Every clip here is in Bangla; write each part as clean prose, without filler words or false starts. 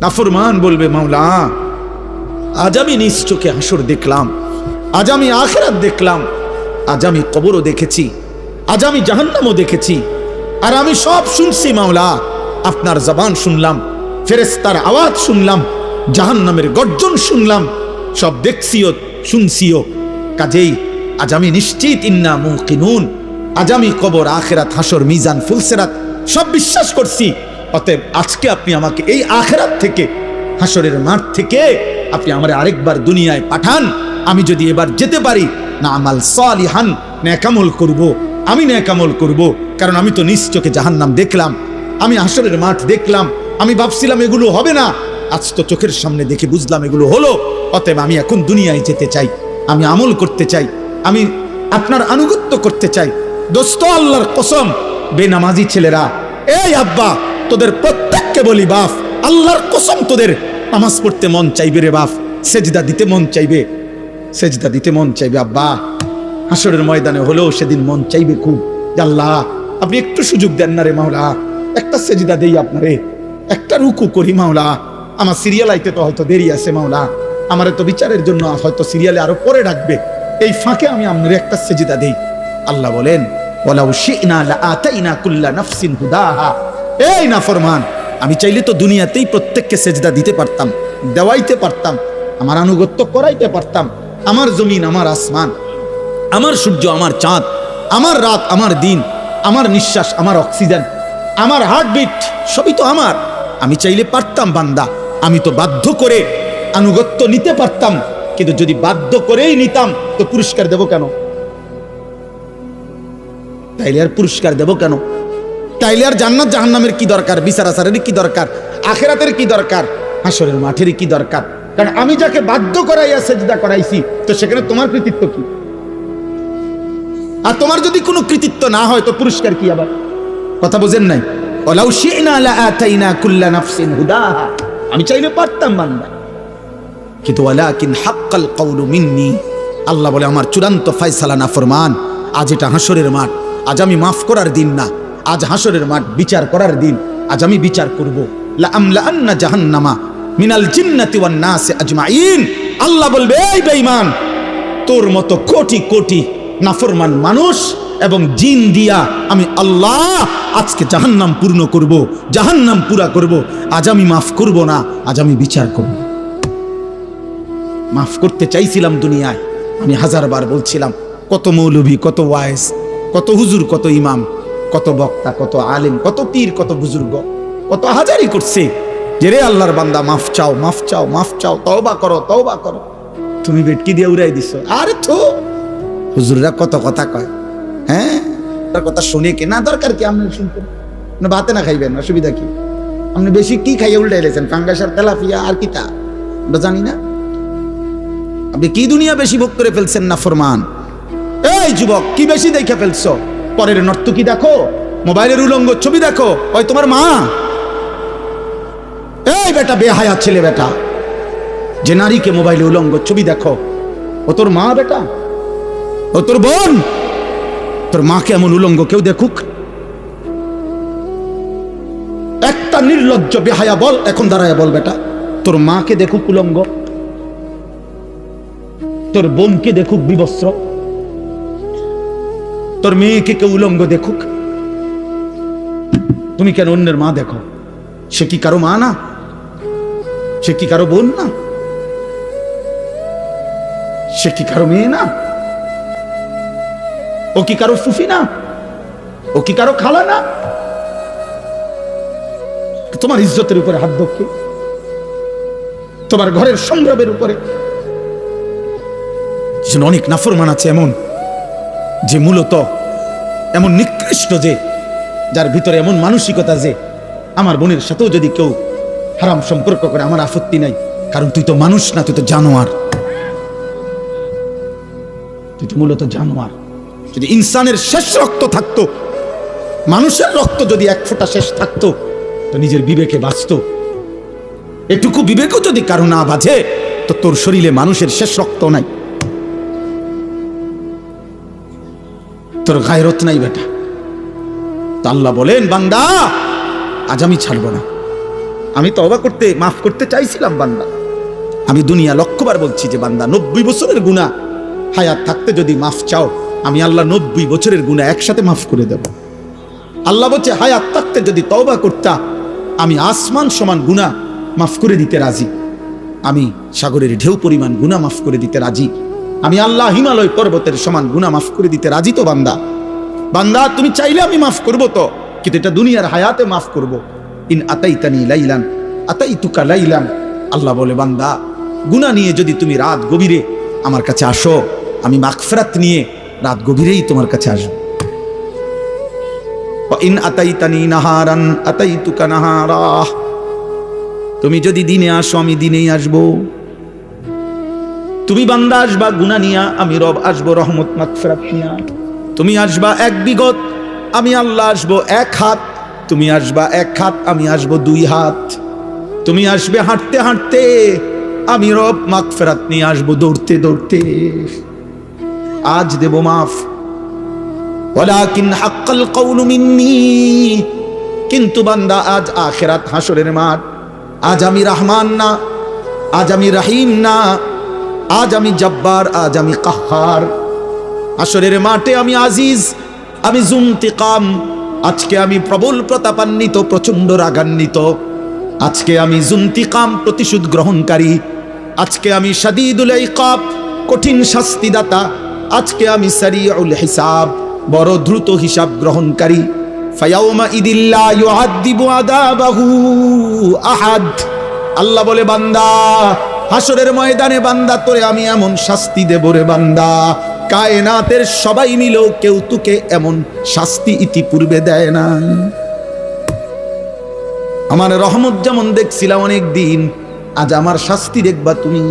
নাফরমান বলবে, মাওলা আজ আমি নিজ চোখে হাসর দেখলাম, আজ আমি আখিরাত দেখলাম, আজ আমি কবরও দেখেছি, আজ আমি জাহান্নামও দেখেছি, আর আমি সব শুনছি মাওলা। আপনার জবান শুনলাম, ফেরেশতার আওয়াজ শুনলাম, জাহান্নামের গর্জন শুনলাম, সব দেখছিও শুনছিও। কাজেই আজ আমি নিশ্চিত, ইন্না মুকিনুন, আজ আমি কবর, আখিরাত, হাসর, মিজান, ফুলসিরাত সব বিশ্বাস করছি। অতএব আজকে আপনি আমাকে এই আখিরাত থেকে, হাসরের মাঠ থেকে আপনি আমারে আরেকবার দুনিয়ায় পাঠান। আমি যদি এবার যেতে পারি, না আমাল সালিহান, নেকামল করব, আমি নেকামল করব। কারণ আমি তো নিজ চোখে জাহান্নাম দেখলাম, আমি হাসরের মাঠ দেখলাম, আমি ভাবছিলাম এগুলো হবে না, আজ তো চোখের সামনে দেখে বুঝলাম এগুলো হলো। অতএব আমি এখন দুনিয়ায় যেতে চাই, আমি আমল করতে চাই, আমি আপনার আনুগত্য করতে চাই। দোস্ত, আল্লাহর কসম, বেনামাজি ছেলেরা, এই আব্বা, তোদের প্রত্যেককে বলি বাপ, আল্লাহর কসম তোদের নামাজ পড়তে মন চাইবে রে বাপ, সেজদা দিতে মন চাইবে, সেজদা দিতে মন চাইবে আব্বা। হাসরের ময়দানে হলেও সেদিন মন চাইবে খুব, আল্লাহ আপনি একটু সুযোগ দেন না রে মাওলা, একটা সেজদা দেই আপনারে, একটা রুকু করি মাওলা। আমার সিরিয়াল আইতে তো হয়তো দেরি আছে মাওলা, আমারে তো বিচারের জন্য হয়তো সিরিয়ালে আরো পরে ডাকবে, এই ফাঁকে আমি আপনারে একটা সেজদা দেই। আল্লাহ বলেন, ওয়ালাউ শি'না লাআতাইনা কুল্লা নাফসিন হুদাহা। এই নাফরমান, আমি চাইলে তো দুনিয়াতেই প্রত্যেককে সেজদা দিতে পারতাম, দেওয়াইতে পারতাম, আমার আনুগত্য করাইতে পারতাম। আমার জমিন, আমার আসমান, আমার সূর্য, আমার চাঁদ, আমার রাত, আমার দিন, আমার নিঃশ্বাস, আমার অক্সিজেন, আমার হার্টবিট সবই তো আমার। আমি চাইলে পারতাম বান্দা, আমি তো বাধ্য করে আনুগত্য নিতে পারতাম। কিন্তু যদি বাধ্য করেই নিতাম তো পুরস্কার দেব কেন? তাইলে আর পুরস্কার দেব কেন? তাইলে আর জান্নাত জাহান্নামের কি দরকার? বিচার আচারের কি দরকার? আখিরাতের কি দরকার? হাসরের মাঠের কি দরকার? কারণ আমি যাকে বাধ্য করাইয়া সেজদা করাইছি, তো সেখানে তোমার কৃতিত্ব কি? আর তোমার যদি কোনো কৃতিত্ব না হয় তো পুরস্কার কি? আবার কথা বোঝেন নাই? ওয়ালাউ শি'না লাআতাইনা কুল্লা নাফসিন হুদাহা, আমি চাইলে পারতাম বান্দা, কিন্তু ওয়ালাকিন হাক্কাল কওলু মিন্নি, আল্লাহ বলে আমার চূড়ান্ত ফয়সালা নাফরমান। আজ এটা হাসরের মাঠ, আজ আমি মাফ করার দিন না, আজ হাসরের মাঠ বিচার করার দিন। আজ আমি বিচার করব, লা আমলাআন্না জাহান্নামা মিনাল জিন্নাতি ওয়ান নাসি আজমাইন। আল্লাহ বলবে, এই বেঈমান, তোর মতো কোটি কোটি নাফরমান মানুষ এবং জিন দিয়া আমি আল্লাহ আজকে জাহান্নাম পূর্ণ করব, জাহান্নাম পুরা করব। আজ আমি মাফ করব না, আজ আমি বিচার করব। মাফ করতে চাইছিলাম দুনিয়ায়, আমি হাজারবার বলছিলাম, কত মৌলভী, কত ওয়াইজ, কত হুজুর, কত ইমাম, কত বক্তা, কত আলেম, কত পীর, কত বুজুর্গ, কত হাজারি করছে যে রে আল্লাহর বান্দা মাফ চাও, মাফ চাও, মাফ চাও, তওবা করো, তওবা করো। তুমি বেটকি দিয়ে উড়াই দিছো। আরে তো হুজুররা কত কথা কয়, হ্যাঁ, তার কথা শুনে কে না দরকার কি? আপনি শুনতেন না, ভাতে না খাইবেন, অসুবিধা কি? আপনি বেশি কি খাইয়ে উল্টে এলেছেন? ফাঙ্গাস আর তেলাপিয়া আর কি তা আমরা জানি না? আপনি কি দুনিয়া বেশি ভোগ করে ফেলছেন নাফরমান? এই যুবক, কি বেশি দেখে ফেলছো? পরের নর্তকী দেখো, মোবাইলের উলঙ্গ ছবি দেখো, ওই তোমার মা। এই বেটা, বেহায়া ছেলে বেটা, যে নারীকে মোবাইলে উলঙ্গ ছবি দেখো, ও তোর মা বেটা, ও তোর বোন। তোর মাকে এমন উলঙ্গ কেউ দেখুক? একটা নির্লজ্জ বেহায়া বল, এখন দাঁড়ায় বল বেটা, তোর মাকে দেখুক উলঙ্গ, তোর বোনকে দেখুক বিবস্ত্র, তোর মেয়েকে কেউ উলঙ্গ দেখুক, তুমি কেন অন্যের মা দেখো? সে কি কারো মা না? সে কি কারো বোন না? সে কি কারো মেয়ে না? ও কি কারো ফুফি না? ও কি কারো খালা না? তোমার ইজ্জতের উপরে হাত ধরছে, তোমার ঘরের সংগ্রামের উপরে। অনেক নাফরমান আছে এমন, যে মূলত এমন নিকৃষ্ট, যে যার ভিতরে এমন মানসিকতা যে আমার বোনের সাথেও যদি কেউ হারাম সম্পর্ক করে আমার আপত্তি নাই, কারণ তুই তো মানুষ না, তুই তো জানোয়ার, তুই তো মূলত জানোয়ার। যদি ইনসানের শেষ রক্ত থাকতো, মানুষের রক্ত যদি এক ফোঁটা শেষ থাকতো, তো নিজের বিবেকে বাঁচত। এটুকু বিবেকও যদি কারো না বাজে, তো তোর শরীরে মানুষের শেষ রক্ত নাই, তোর গায়রত নাই বেটা। তো আল্লাহ বলেন, বান্দা আজ আমি ছাড়বো না, আমি তওবা করতে মাফ করতে চাইছিলাম বান্দা। আমি দুনিয়া লক্ষবার বলছি যে বান্দা 90 বছরের গুনাহ হায়াত থাকতে যদি মাফ চাও, আমি আল্লাহ 90 বছরের গুনাহ একসাথে মাফ করে দেব। আল্লাহ বলছে হায়াত থাকতে যদি তওবা করতা, আমি আসমান সমান গুনাহ মাফ করে দিতে রাজি। আমি সাগরের ঢেউ পরিমাণ গুনাহ মাফ করে দিতে রাজি। আমি আল্লাহ হিমালয় পর্বতের সমান গুনাহ মাফ করে দিতে রাজি। তো বান্দা, বান্দা তুমি চাইলে আমি মাফ করব, তো কিন্তু এটা দুনিয়ার হায়াতে মাফ করব। ইন আতাইতানি লাইলান আতাইতুকা লাইলান, আল্লাহ বলে বান্দা গুনাহ নিয়ে যদি তুমি রাত গভীরে আমার কাছে আসো, আমি মাগফিরাত নিয়ে রাত গভীরেই তোমার কাছে আসব। ইন আতাইতানি নাহারান আতাইতুকা নাহারা, তুমি যদি দিনে আসো আমি দিনেই আসব। তুমি বান্দা আসবা গুনাহ নিয়া, আমি রব আসবো রহমত মাগফিরাত নিয়া। তুমি আসবা এক বিগত, আমি আল্লাহ আসবো এক হাত। তুমি আসবা এক হাত, আমি আসবো 2 হাত। তুমি আসবে হাঁটতে হাঁটতে, আমি রব মাগফিরাত নিয়ে আসবো দৌড়তে দৌড়তে। আজ দেব মাফ, ওয়ালাকিন হাক্কাল কওলু মিন্নি, কিন্তু বান্দা আজ আখিরাত হাসরের মাঠ। আজ আমি রহমান না, আজ আমি রহিম না, আজ আমি জব্বার, আজ আমি কাহ্হার। হাসরের মাঠে আমি আজিজ, আমি জুনতিকাম। আজকে আমি প্রবল প্রতাপান্বিত, প্রচন্ড রাগান্বিত। আজকে আমি জুনতিকাম, প্রতিশোধ গ্রহণকারী। আজকে আমি শাদীদুল ইকাব, কঠিন শাস্তিদাতা। আজকে আমি সারিউল হিসাব, বড় দ্রুত হিসাব গ্রহণকারী। ফায়াউমা ইদিল্লা ইউআযিবু আযাবাহু আহাদ, আল্লাহ বলে বান্দা হাসরের ময়দানে বান্দা তোরে আমি এমন শাস্তি দেব রে বান্দা, কায়নাতের সবাই মিলেও কেউ তোকে এমন শাস্তি ইতিপূর্বে দেয় না। আমার রহমত যেমন দেখছিলাম অনেক দিন, আজ আমার শাস্তি দেখবা তুমি।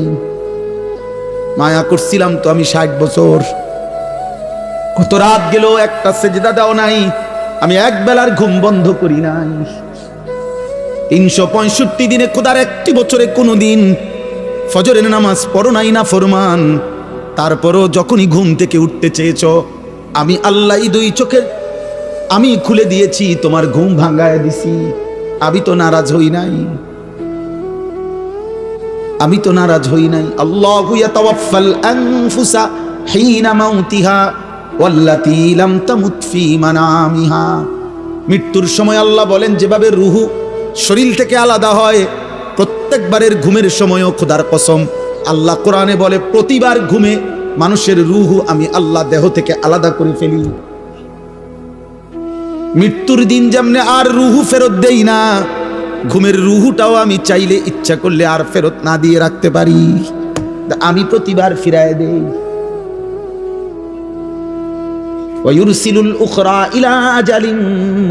মায়া করছিলাম তো আমি 60 বছর, কত রাত গেল একটা সেজদা দাও নাই, আমি এক বেলার ঘুম বন্ধ করি নাই। 365 দিনে খোদার একটি বছরে কোনো দিন ফজরের নামাজ পড়ো নাই না ফরমান। তারপরও যখনই ঘুম থেকে উঠতে চেয়েছ, আমি আল্লাহ 2 চোখের আমি খুলে দিয়েছি, তোমার ঘুম ভাঙায় দিছি। আমি তো নারাজ হই নাই, আমি তো নারাজ হই নাই। আল্লাহু ইয়াতাওয়াফাল আনফুসা হিনা মাউতিহা ওয়াল্লাতী লাম তামুত ফী মানামিহা। মৃত্যুর সময় আল্লাহ বলেন যেভাবে রূহ শরীর থেকে আলাদা হয়, প্রত্যেকবারের ঘুমের সময়ও খোদার কসম আল্লাহ কোরআনে বলে প্রতিবার ঘুমে মানুষের রূহ আমি আল্লাহ দেহ থেকে আলাদা করে ফেলি। মৃত্যুর দিন যেমনে আর রূহ ফেরত দেই না, ঘুমের রূহটাও আমি চাইলে ইচ্ছা করলে আর ফেরত না দিয়ে রাখতে পারি, আমি প্রতিবার ফিরায় দেই। ওয়ায়ুরসিলুল উখরা ইলা আজালিন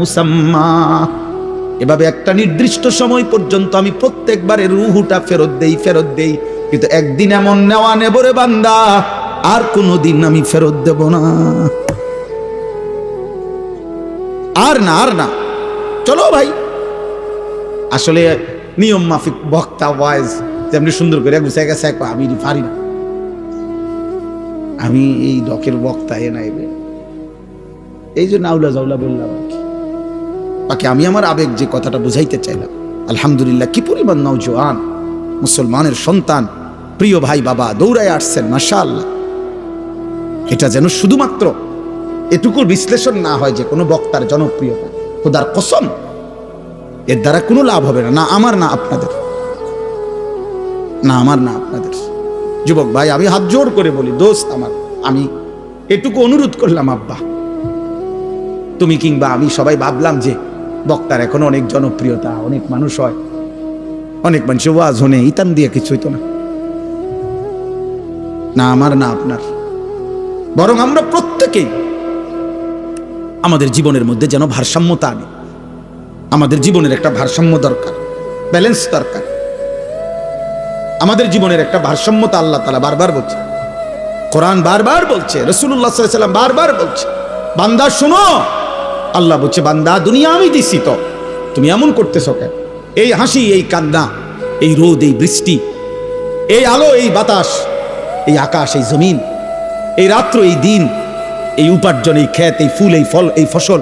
মুসাম্মা, এভাবে একটা নির্দিষ্ট সময় পর্যন্ত আমি প্রত্যেকবারে রূহটা ফেরত দেই। কিন্তু একদিন এমন নেওয়া নেব রে বান্দা, আর কোনোদিন আমি ফেরত দেব না। আর না চলো ভাই। আসলে নিয়ম মাফিক বক্তা ওয়াইজ যেমনি সুন্দর করে গুছাই গেছে, আমি পারি না, আমি এই ডকের বক্তা এ নাইবে, এই জন্য আউলা জাউলা বললাম আর কি। বাকি আমি আমার আবেগ যে কথাটা বুঝাইতে চাইলাম, আলহামদুলিল্লাহ কি পরিমাণ নওজোয়ান মুসলমানের সন্তান, প্রিয় ভাই বাবা দৌড়ায় আসছেন, মাশাআল্লাহ। এটা যেন শুধুমাত্র এটুকুর বিশ্লেষণ না হয় যে কোনো বক্তার জনপ্রিয়তা, খোদার কসম এর দ্বারা কোনো লাভ হবে না, না আমার না আপনাদের, না আমার না আপনাদের। যুবক ভাই আমি হাত জোর করে বলি, দোস্ত আমার, আমি এটুকু অনুরোধ করলাম, আব্বা তুমি কিংবা আমি সবাই ভাবলাম যে বক্তার এখন অনেক জনপ্রিয়তা, অনেক মানুষ হয়, অনেক মানুষ ওয়াজ হনে ইতান দিয়ে কিছু হইতো না, না আমার না আপনার। বরং আমরা প্রত্যেকেই আমাদের জীবনের মধ্যে যেন ভারসাম্যতা আনি। আমাদের জীবনের একটা ভারসাম্য দরকার, ব্যালেন্স দরকার। আমাদের জীবনের একটা ভারসাম্যতা আল্লাহ তাআলা বারবার বলছে, কোরআন বারবার বলছে, রাসূলুল্লাহ সাল্লাল্লাহু আলাইহি ওয়াসাল্লাম বারবার বলছে, বান্দা শোনো, আল্লাহ বলছে বান্দা দুনিয়া আমি দিছি, তো তুমি এমন করতেছ কেন? এই হাসি, এই কান্না, এই রোদ, এই বৃষ্টি, এই আলো, এই বাতাস, এই আকাশ, এই জমিন, এই রাত্র, এই দিন, এই উপার্জন, এই ক্ষেত, এই ফুল, এই ফল, এই ফসল,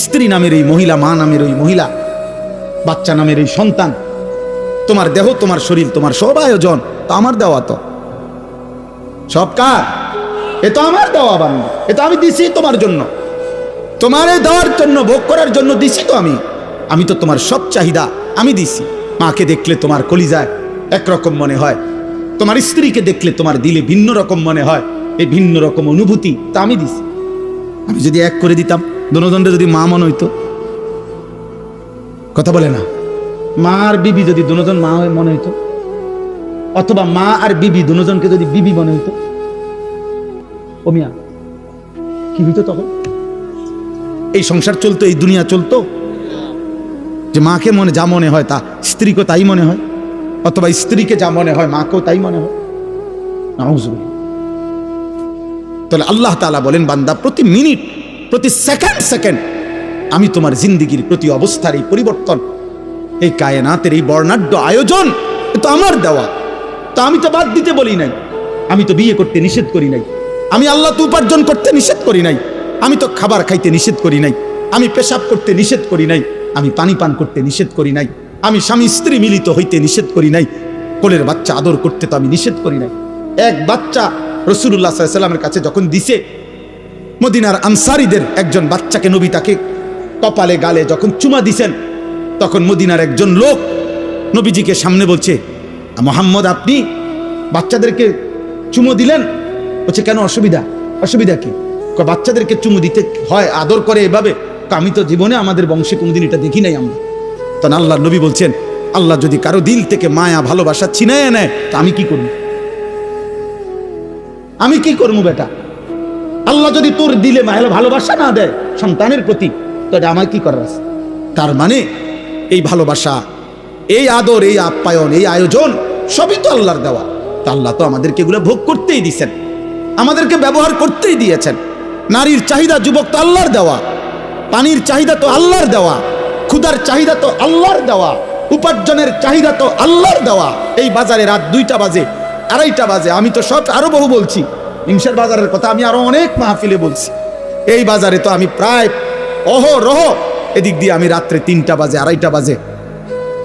স্ত্রী নামের এই মহিলা, মা নামের ওই মহিলা, বাচ্চা নামের এই সন্তান, তোমার দেহ, তোমার শরীর, তোমার সব আয়োজন তো আমার দেওয়া, তো সব কার? এ তো আমার দেওয়া বান্দা, এ তো আমি দিছি তোমার জন্য, তোমার এই দেওয়ার জন্য, ভোগ করার জন্য দিছি তো আমি তো তোমার সব চাহিদা আমি দিছি। মাকে দেখলে তোমার কলিজায় একরকম মনে হয়, তোমার স্ত্রীকে দেখলে তোমার দিলে ভিন্ন রকম মনে হয়, এই ভিন্ন রকম অনুভূতি তা আমি দিছি। আমি যদি এক করে দিতাম, দনদণ্ডে যদি মা মনে হইতো, কথা বলে না, মা আর বিবি যদি দুজন মা হয়ে মনে হইতো, অথবা মা আর বিবি দুজনকে যদি বিবি মনে হইতো, ও মিয়া কি হইতো তখন? এই সংসার চলতো, এই দুনিয়া চলতো যে মাকে যা মনে হয় তা স্ত্রীকে তাই মনে হয়, অথবা স্ত্রীকে যা মনে হয় মাকেও তাই মনে হয়। নাউজুবিল্লাহ। তাহলে আল্লাহ তাআলা বলেন, বান্দা প্রতি মিনিট, প্রতি সেকেন্ড আমি তোমার জিন্দেগির প্রতি অবস্থার এই পরিবর্তন, এই কায়নাতের এই বর্ণাঢ্য আয়োজন তো আমার দেওয়া। তা আমি তো বাদ দিতে বলি নাই, আমি তো বিয়ে করতে নিষেধ করি নাই, আমি আল্লাহ তো উপার্জন করতে নিষেধ করি নাই, আমি তো খাবার খাইতে নিষেধ করি নাই, আমি পেশাব করতে নিষেধ করি নাই, আমি পানি পান করতে নিষেধ করি নাই, আমি স্বামী স্ত্রী মিলিত হইতে নিষেধ করি নাই, কোলের বাচ্চা আদর করতে তো আমি নিষেধ করি নাই। এক বাচ্চা রাসূলুল্লাহ সাল্লাল্লাহু আলাইহি ওয়াসাল্লামের কাছে যখন দিছে, মদিনার আনসারীদের একজন বাচ্চাকে নবী তাকে কপালে গালে যখন চুমা দিছেন, তখন মদিনার একজন লোক নবীজিকে সামনে বলছে, মুহাম্মদ আপনি বাচ্চাদেরকে চুমো দিলেন? বলছে কেন, অসুবিধা কি? বাচ্চাদেরকে চুমু দিতে হয়, আদর করে এভাবে? আমি তো জীবনে আমাদের বংশে কোনোদিন এটা দেখি নাই আমরা। তখন আল্লাহ নবী বলছেন, আল্লাহ যদি কারো দিল থেকে মায়া ভালোবাসা ছিনাইয়া নেয় তা আমি কি করবো বেটা? আল্লাহ যদি তোর দিলে ভালোবাসা না দেয় সন্তানের প্রতি, তো এটা আমার কি করার আছে? তার মানে এই ভালোবাসা, এই আদর, এই আপ্যায়ন, এই আয়োজন সবই তো আল্লাহর দেওয়া। তা আল্লাহ তো আমাদেরকে এগুলো ভোগ করতেই দিয়েছেন, আমাদেরকে ব্যবহার করতেই দিয়েছেন। নারীর চাহিদা যুবক তো আল্লাহর দেওয়া, পানির চাহিদা তো আল্লাহর দেওয়া, ক্ষুধার চাহিদা তো আল্লাহর দেওয়া, উপার্জনের চাহিদা তো আল্লাহর দেওয়া। এই বাজারে রাত 2টা বাজে, 2:30 বাজে, আমি তো সব আরো বহু বলছি, হিংসার বাজারের কথা আমি আরো অনেক মাহফিলে বলছি। এই বাজারে তো আমি প্রায় অহরহ এদিক দিয়ে আমি রাত্রে 3টা বাজে, 2:30 বাজে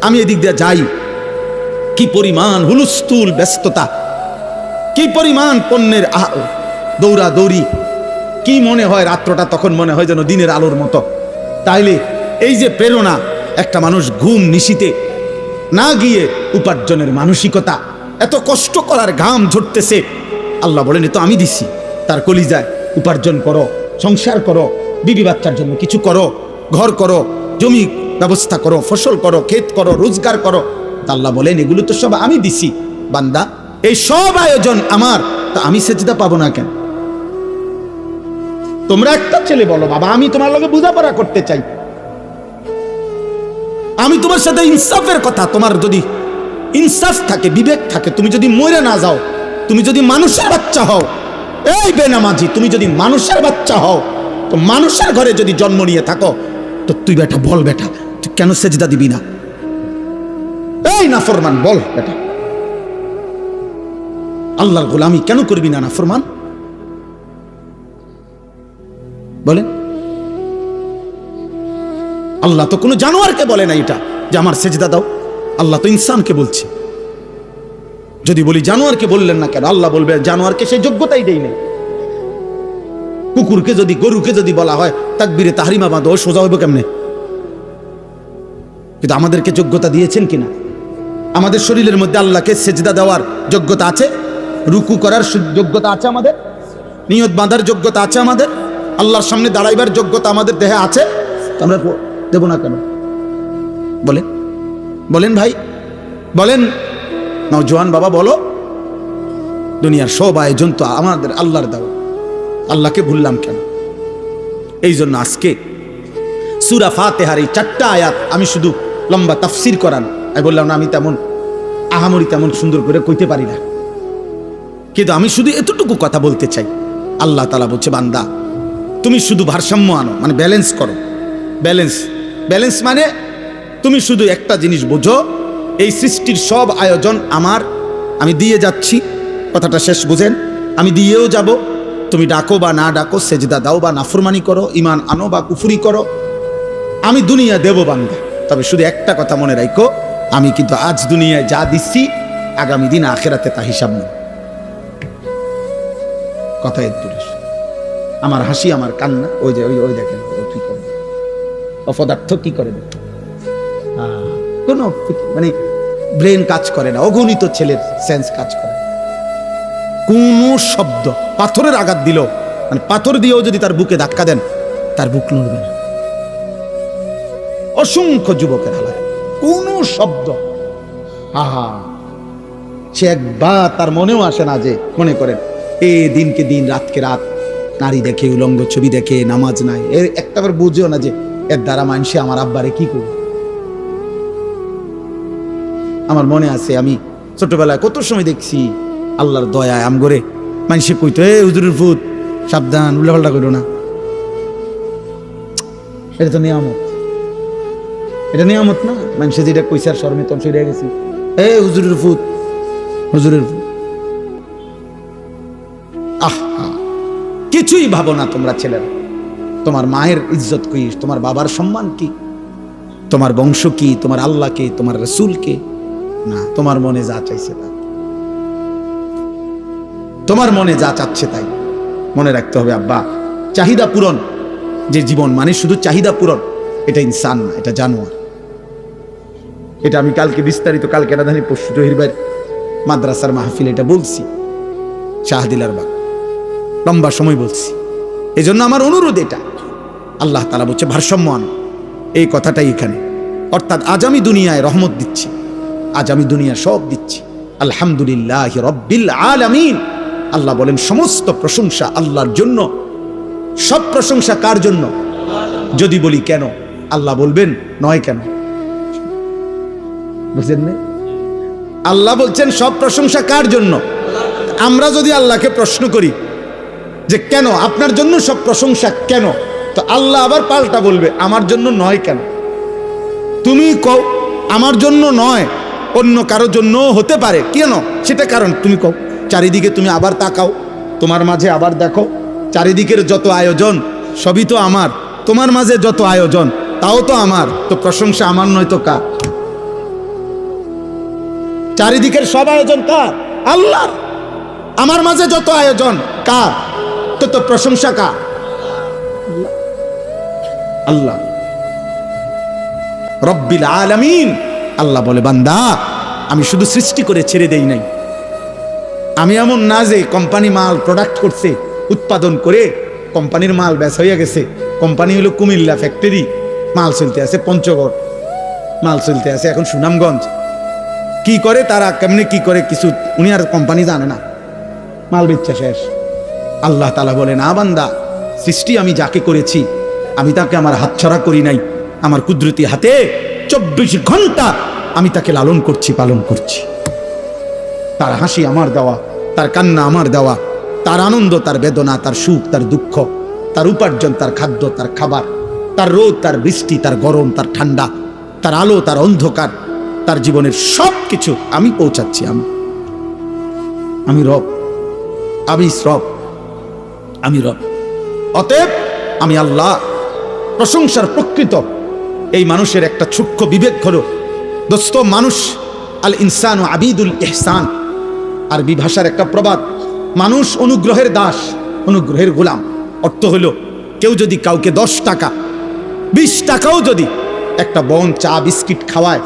আমি এদিক দিয়ে যাই। কি পরিমাণ হুলস্থুল ব্যস্ততা, কি পরিমাণ পণ্যের দৌড়া দৌড়ি, কি মনে হয় রাত্রটা তখন মনে হয় যেন দিনের আলোর মতো। তাইলে এই যে প্রেরণা, একটা মানুষ ঘুম নিশিতে না গিয়ে উপার্জনের মানসিকতা, এত কষ্ট করার ঘাম ঝরতেছে, আল্লাহ বলেন এ তো আমি দিছি। তার কলিজায় উপার্জন করো, সংসার করো, বিবি বাচ্চার জন্য কিছু করো, ঘর করো, জমি ব্যবস্থা করো, ফসল করো, ক্ষেত করো, রোজগার করো। আল্লাহ বলেন এগুলো তো সব আমি দিছি। বান্দা এই সব আয়োজন আমার, তা আমি সেজদা পাবো না কেন? তোমরা একটা ছেলে বলো, বাবা আমি তোমার লগে বোঝাপড়া করতে চাই, আমি তোমার সাথে ইনসাফের কথা, তোমার যদি ইনসাফ থাকে, বিবেক থাকে, তুমি যদি মরে না যাও, তুমি যদি মানুষের বাচ্চা হও, এই বেনামাজি তুমি যদি মানুষের বাচ্চা হও, তো মানুষের ঘরে যদি জন্ম নিয়ে থাকো, তো তুই বেটা বল, বেটা তুই কেন সেজদা দিবি না? এই নাফরমান বল বেটা, আল্লাহর গোলামি কেন করবি না নাফরমান? বলেন, আল্লাহ তো কোনো জানোয়ারকে বলে না এটা যে আমার সেজদা দাও, আল্লাহ তো ইনসানকে বলছে। যদি বলি জানোয়ারকে বললেন না কেন, আল্লাহ বলবে জানোয়ারকে সেই যোগ্যতাই দেই নাই। কুকুরকে যদি, গরুকে যদি বলা হয় তাকবীরে তাহরিমা বাঁধো, সোজা হইব কেমনে? কিন্তু আমাদেরকে যোগ্যতা দিয়েছেন কিনা? আমাদের শরীরের মধ্যে আল্লাহকে সেজদা দেওয়ার যোগ্যতা আছে, রুকু করার যোগ্যতা আছে, আমাদের নিয়ত বাঁধার যোগ্যতা আছে, আমাদের আল্লাহর সামনে দাঁড়াইবার যোগ্যতা আমাদের দেহে আছে, আমরা দেব না কেন? বলেন, বলেন ভাই, বলেন নওজোয়ান বাবা, বলো। দুনিয়ার সব আয়োজন তো আমাদের আল্লাহর দেওয়া, আল্লাহকে ভুললাম কেন? এই জন্য আজকে সূরা ফাতিহার এই 4টা আয়াত আমি শুধু লম্বা তাফসির করান, আমি বললাম না আমি তেমন আহামরি তেমন সুন্দর করে কইতে পারি না, কিন্তু আমি শুধু এতটুকু কথা বলতে চাই। আল্লাহ তাআলা বলছে, বান্দা তুমি শুধু ভারসাম্য আনো, মানে ব্যালেন্স করো। ব্যালেন্স মানে তুমি শুধু একটা জিনিস বোঝো, এই সৃষ্টির সব আয়োজন আমার, আমি দিয়ে যাচ্ছি। কথাটা শেষ বুঝেন, আমি দিয়েও যাব। তুমি ডাকো বা না ডাকো, সেজদা দাও বা নাফরমানি করো, ঈমান আনো বা কুফরি করো, আমি দুনিয়া দেব বান্দা, তবে শুধু একটা কথা মনে রাখো, আমি কিন্তু আজ দুনিয়ায় যা দিচ্ছি আগামী দিন আখেরাতে তা হিসাব নেই। কথা এর আমার হাসি, আমার কান্না, ওই যে ওই দেখেন কি করে অপদার্থ কি করে কোনো মানে ব্রেন কাজ করে না, অগণিত ছেলের সেন্স কাজ করে। কোন শব্দ পাথরের আঘাত দিল, মানে পাথর দিয়েও যদি তার বুকে ধাক্কা দেন তার বুক নড়বে না। অসংখ্য যুবকের হালায় কোন শব্দ সে একবার তার মনেও আসে না যে মনে করেন এই দিনকে দিন রাতকে রাত নারী দেখে, উলঙ্গ ছবি দেখে, নামাজ নাই, এর একটাবার বুঝেও না যে এর দ্বারা মানুষে আমার আব্বারে কি করবে। আমার মনে আছে আমি ছোটবেলায় কত সময় দেখছি আল্লাহর দয়ায় আমগরে মানুষে কইতো, এ হুজুরের ফুত সাবধান, উল্লাপাল্টা করো না। এটা তো নিয়ামত, এটা নিয়ামত না। মানুষে যেটা কইছে আর শরমে তন সরে গেছি, এ হুজুরের ফুত, হুজুরের ফুত। কিছুই ভাবো না তোমরা ছেলেরা। তোমার মায়ের ইজ্জত কি, তোমার বাবার সম্মান কি, তোমার বংশ কি, তোমার আল্লাহ কে, তোমার রসুল কে? না, তোমার মনে যা চাইছে তাই, তোমার মনে যা চাচ্ছে তাই। মনে রাখতে হবে আব্বা, চাহিদা পূরণ যে জীবন মানে শুধু চাহিদা পূরণ, এটা ইনসান না, এটা জানোয়ার। এটা আমি কালকে বিস্তারিত, কালকে রাধানী পরশু জহির ভাই মাদ্রাসার মাহফিল এটা বলছি, শাহদিলার বাগ লম্বা সময় বলছি। এই জন্য আমার অনুরোধ এটা, আল্লাহ তাআলা বলছে ভারসাম্য আনো, এই কথাটাই এখানে। অর্থাৎ আজ আমি দুনিয়ায় রহমত দিচ্ছি, আজ আমি দুনিয়া সব দিচ্ছি, আলহামদুলিল্লাহ রব্বিল আলামিন। আল্লাহ বলেন সমস্ত প্রশংসা আল্লাহর জন্য। সব প্রশংসা কার জন্য? যদি বলি কেন, আল্লাহ বলবেন নয় কেন, বুঝলেন না? আল্লাহ বলছেন সব প্রশংসা কার জন্য। আমরা যদি আল্লাহকে প্রশ্ন করি যে কেন, আপনার জন্য সব প্রশংসা কেন, তো আল্লাহ আবার পাল্টা বলবে আমার জন্য নয় কেন। তুমি কও আমার জন্য নয়, অন্য কারোর জন্য হতে পারে, কেন সেটা কারণ তুমি কও। চারিদিকে তুমি আবার তাকাও, তোমার মাঝে আবার দেখো, চারিদিকের যত আয়োজন সবই তো আমার, তোমার মাঝে যত আয়োজন তাও তো আমার, তো প্রশংসা আমার নয় তো কার? চারিদিকের সব আয়োজন কার? আল্লাহর। আমার মাঝে যত আয়োজন কার? তো প্রশংসা কার? আল্লাহ রব্বিল আলামিন। আল্লাহ বলে বান্দা আমি শুধু সৃষ্টি করে ছেড়ে দেই নাই, আমি এমন না যে কোম্পানি মাল প্রোডাক্ট করছে, উৎপাদন করে কোম্পানির মাল ব্যাস হয়ে গেছে। কোম্পানি হলো কুমিল্লা ফ্যাক্টরি, মাল চলতে আছে পঞ্চগড়, মাল চলতে আছে এখন সুনামগঞ্জ। কি করে তারা, কেমনে কি করে কিছু উনি আর কোম্পানি জানে না, মাল বেচা শেষ। আল্লাহ তাআলা বলে না বান্দা, সৃষ্টি আমি যাকে করেছি আমি তাকে আমার হাতছাড়া করি নাই, আমার কুদরতি হাতে 24 ঘন্টা আমি তাকে লালন করছি, পালন করছি। তার হাসি আমার দেওয়া, তার কান্না আমার দেওয়া, তার আনন্দ, তার বেদনা, তার সুখ, তার দুঃখ, তার উপার্জন, তার খাদ্য, তার খাবার, তার রোদ, তার বৃষ্টি, তার গরম, তার ঠান্ডা, তার আলো, তার অন্ধকার, তার জীবনের সব কিছু আমি পৌঁছাচ্ছি। আমি রব, আমি রব, আমি রব। অতএব আমি আল্লাহ। প্রশংসার প্রকৃত এই মানুষের একটা সূক্ষ্ম বিবেক হলো দোস্ত, মানুষ আল ইনসানু আবিদুল ইহসান, আরবি ভাষার একটা প্রবাদ, মানুষ অনুগ্রহের দাস, অনুগ্রহের গোলাম। অর্থ হলো কেউ যদি কাউকে 10 টাকা 20 টাকাও যদি একটা বন চা বিস্কিট খাওয়ায়,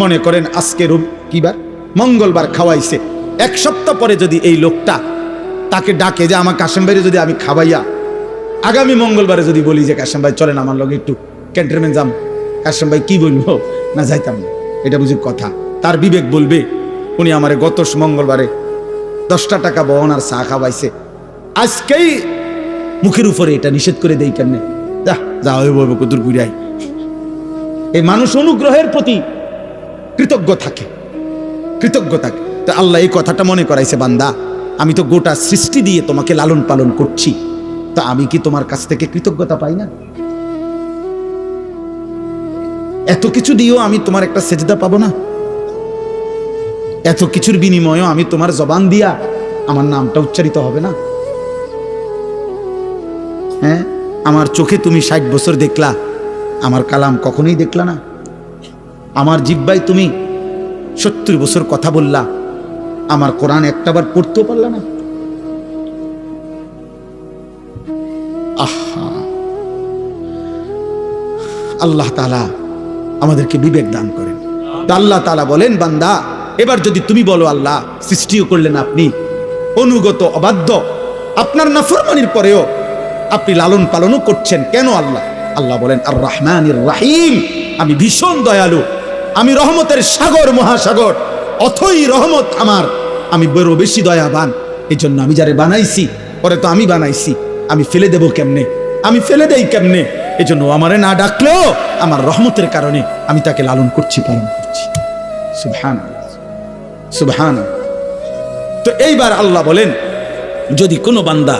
মনে করেন আজকে কিবার মঙ্গলবার খাওয়াইছে, 1 সপ্তাহ পরে যদি এই লোকটা তাকে ডাকে যে আমার কাশেম ভাইরে যদি আমি খাওয়াইয়া আগামী মঙ্গলবারে যদি বলি যে কাশেম ভাই চলেন আমার লগে একটু ক্যান্টনমেন্ট যাম, কাশেম ভাই কি বলবো, না যাইতাম না, এটা বুঝি কথা। তার বিবেক বলবে উনি আমারে গত মঙ্গলবারে 10টা টাকা বহন আর চা খাওয়াইছে, আজকেই মুখের উপরে এটা নিষেধ করে দেই কেমনে, যা হইব কদুর গুড়াই। এই মানুষ অনুগ্রহের প্রতি কৃতজ্ঞ থাকে, কৃতজ্ঞ থাকে। তো আল্লাহ এই কথাটা মনে করাইছে, বান্দা আমি তো গোটা সৃষ্টি দিয়ে তোমাকে লালন পালন করছি, তা আমি কি তোমার কাছ থেকে কৃতজ্ঞতা পাই না? এত কিছু দিয়েও আমি তোমার একটা সেজদা পাবো না? এত কিছুর বিনিময়েও আমি তোমার জবান দিয়া আমার নামটা উচ্চারিত হবে না? হ্যাঁ, আমার চোখে তুমি 60 বছর দেখলা, আমার কালাম কখনোই দেখলা না। আমার জিহ্বায় তুমি 70 বছর কথা বললা, আমার কোরআন একটাবার পড়তেও পারলা না। আহা, আল্লাহ তাআলা আমাদেরকে বিবেক দান করেন। তা আল্লাহ তাআলা বলেন, বান্দা এবার যদি তুমি বলো আল্লাহ সৃষ্টিও করলেন আপনি, অনুগত অবাধ্য, আপনার নাফরমানির পরেও আপনি লালন পালনও করছেন কেন আল্লাহ? আল্লাহ বলেন আর রহমানির রহিম, আমি ভীষণ দয়ালু, আমি রহমতের সাগর মহাসাগর, অথই রহমত আমার, আমি বড় বেশি দয়াবান। এই জন্য আমি যারে বানাইছি, পরে তো আমি বানাইছি, আমি ফেলে দেব কেমনে, আমি ফেলে দেই কেমনে? এই জন্য আমারে না ডাকলেও আমার রহমতের কারণে আমি তাকে লালন করছি, পালন করছি। সুবহানাল্লাহ, সুবহানাল্লাহ। তো এইবার আল্লাহ বলেন, যদি কোনো বান্দা